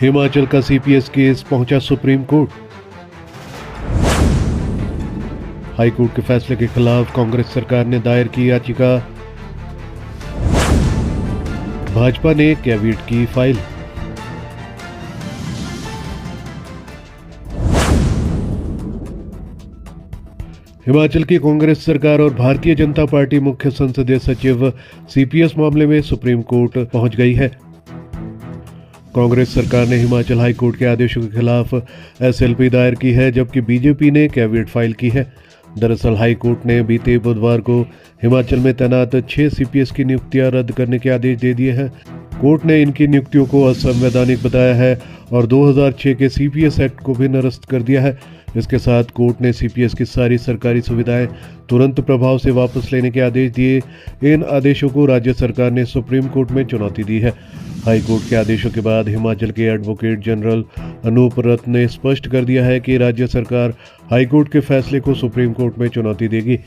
हिमाचल का CPS case पहुंचा supreme court. High court के फैसले के खिलाफ कांग्रेस सरकार ने दायर की याचिका। भाजपा ने कैविएट की फाइल। हिमाचल की कांग्रेस सरकार और भारतीय जनता पार्टी मुख्य संसदीय सचिव सीपीएस मामले में सुप्रीम कोर्ट पहुंच गई है। कांग्रेस सरकार ने हिमाचल हाई कोर्ट के आदेशों के खिलाफ एसएलपी दायर की है, जबकि बीजेपी ने कैविएट फाइल की है। दरअसल हाई कोर्ट ने बीते बुधवार को हिमाचल में तैनात 6 सीपीएस की नियुक्तियां रद्द करने के आदेश दे दिए हैं। कोर्ट ने इनकी नियुक्तियों को असंवैधानिक बताया है और 2006 के सीपीएस एक्ट को भी निरस्त कर दिया है। इसके साथ कोर्ट ने सीपीएस की सारी सरकारी सुविधाएं तुरंत प्रभाव से वापस लेने के आदेश दिए। इन आदेशों को राज्य सरकार ने सुप्रीम कोर्ट में चुनौती दी है। हाई कोर्ट के आदेशों के बाद हिमाचल के एडवोकेट जनरल अनूप रथ ने स्पष्ट कर दिया है कि राज्य सरकार हाई कोर्ट के फैसले को सुप्रीम कोर्ट में चुनौती देगी।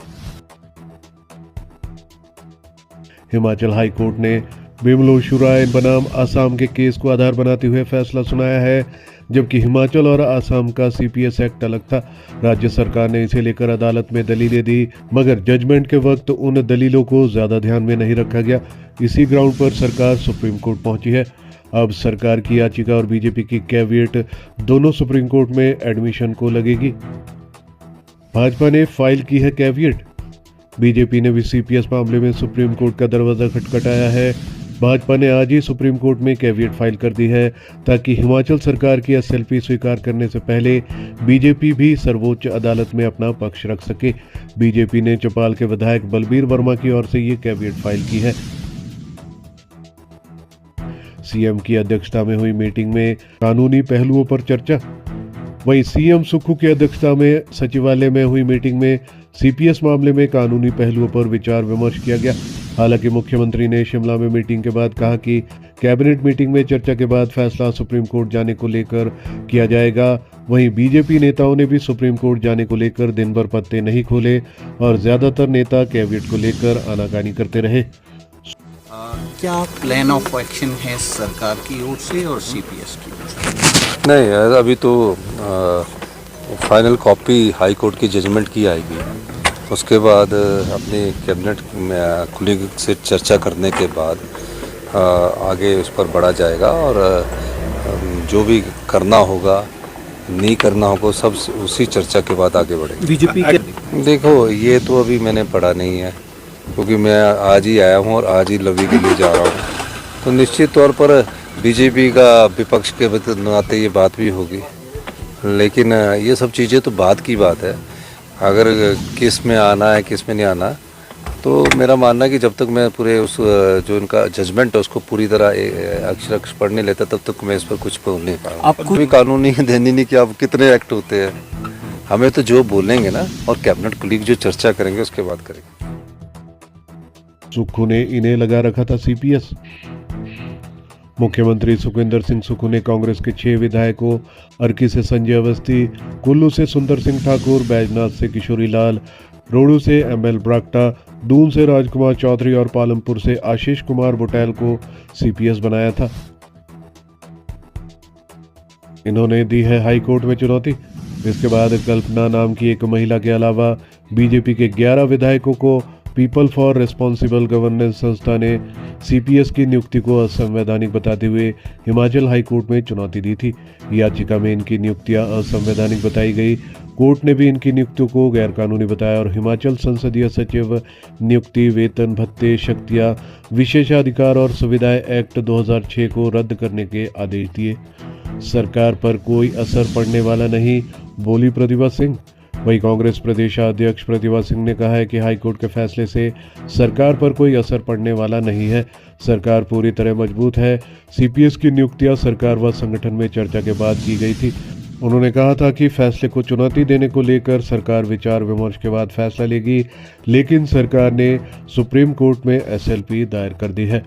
हिमाचल हाई कोर्ट ने बिमलोशुराय बनाम आसाम के केस को आधार बनाते हुए फैसला सुनाया है, जबकि हिमाचल और आसाम का सीपीएस एक्ट अलग था। राज्य सरकार ने इसे लेकर अदालत में दलीलें दी, मगर जजमेंट के वक्त उन दलीलों को ज्यादा ध्यान में नहीं रखा गया। इसी ग्राउंड पर सरकार सुप्रीम कोर्ट पहुंची है। अब सरकार की याचिका और बीजेपी की कैविएट दोनों सुप्रीम कोर्ट में एडमिशन को लगेगी। भाजपा ने फाइल की है कैविएट। बीजेपी ने भी सीपीएस मामले में सुप्रीम कोर्ट का दरवाजा खटखटाया है। भाजपा ने आज ही सुप्रीम कोर्ट में कैविएट फाइल कर दी है, ताकि हिमाचल सरकार की एसएलपी स्वीकार करने से पहले बीजेपी भी सर्वोच्च अदालत में अपना पक्ष रख सके। बीजेपी ने चौपाल के विधायक बलबीर वर्मा की ओर से ये कैविएट फाइल की है। सीएम की अध्यक्षता में हुई मीटिंग में कानूनी पहलुओं पर चर्चा। वहीं सीएम सुक्खू की अध्यक्षता में सचिवालय में हुई मीटिंग में सीपीएस मामले में कानूनी पहलुओं पर विचार विमर्श किया गया। हालांकि मुख्यमंत्री ने शिमला में मीटिंग के बाद कहा कि कैबिनेट मीटिंग में चर्चा के बाद फैसला सुप्रीम कोर्ट जाने को लेकर किया जाएगा। वहीं बीजेपी नेताओं ने भी सुप्रीम कोर्ट जाने को लेकर दिन भर पत्ते नहीं खोले और ज्यादातर नेता कैविएट को लेकर आनाकानी करते रहे। क्या प्लान ऑफ एक्शन है सरकार की ओर से और सीपीएस की ओर से? नहीं, अभी तो फाइनल कॉपी हाई कोर्ट की जजमेंट की आएगी। उसके बाद अपनी कैबिनेट में खुली से चर्चा करने के बाद आगे उस पर बढ़ा जाएगा और जो भी करना होगा नहीं करना होगा सब उसी चर्चा के बाद आगे बढ़ेगा। बीजेपी के देखो, ये तो अभी मैंने पढ़ा नहीं है, क्योंकि मैं आज ही आया हूँ और आज ही लवी के लिए जा रहा हूँ। तो निश्चित तौर पर बीजेपी का विपक्ष के नाते ये बात भी होगी, लेकिन ये सब चीज़ें तो बाद की बात है। अगर किस में आना है किस में नहीं आना, तो मेरा मानना है कि जब तक मैं पूरे उस जो इनका जजमेंट है उसको पूरी तरह अक्षर अक्षर पढ़ नहीं लेता, तब तक मैं इस पर कुछ बोल नहीं पाऊंगा। आपको भी कानूनी देनी नहीं कि आप कितने एक्ट होते हैं। हमें तो जो बोलेंगे ना और कैबिनेट कुलीग जो चर्चा करेंगे उसके बाद करेंगे। सुक्खू ने इन्हें लगा रखा था सीपीएस। मुख्यमंत्री सुखविंदर सिंह सुक्खू ने कांग्रेस के 6 विधायकों अर्की से संजय अवस्थी, कुल्लू से सुंदर सिंह ठाकुर, बैजनाथ से किशोरी लाल, रोहडू से एमएल ब्राक्टा, दून से राजकुमार चौधरी और पालमपुर से आशीष कुमार बुटेल को सीपीएस बनाया था। इन्होंने दी है हाई कोर्ट में चुनौती। इसके बाद कल्पना नाम की एक महिला के अलावा बीजेपी के 11 विधायकों को पीपल फॉर रिस्पॉन्सिबल गवर्नेंस संस्था ने सीपीएस की नियुक्ति को असंवैधानिक बताते हुए हिमाचल हाई कोर्ट में चुनौती दी थी। याचिका में इनकी नियुक्तियां असंवैधानिक बताई गई। कोर्ट ने भी इनकी नियुक्तियों को गैरकानूनी बताया और हिमाचल संसदीय सचिव नियुक्ति, वेतन, भत्ते, शक्तियां, विशेषाधिकार और सुविधाएं एक्ट 2006 को रद्द करने के आदेश दिए। सरकार पर कोई असर पड़ने वाला नहीं, बोली प्रतिभा सिंह। वहीं कांग्रेस प्रदेशाध्यक्ष प्रतिभा सिंह ने कहा है कि हाईकोर्ट के फैसले से सरकार पर कोई असर पड़ने वाला नहीं है। सरकार पूरी तरह मजबूत है। सीपीएस की नियुक्तियां सरकार व संगठन में चर्चा के बाद की गई थी। उन्होंने कहा था कि फैसले को चुनौती देने को लेकर सरकार विचार विमर्श के बाद फैसला लेगी, लेकिन सरकार ने सुप्रीम कोर्ट में एसएलपी दायर कर दी है।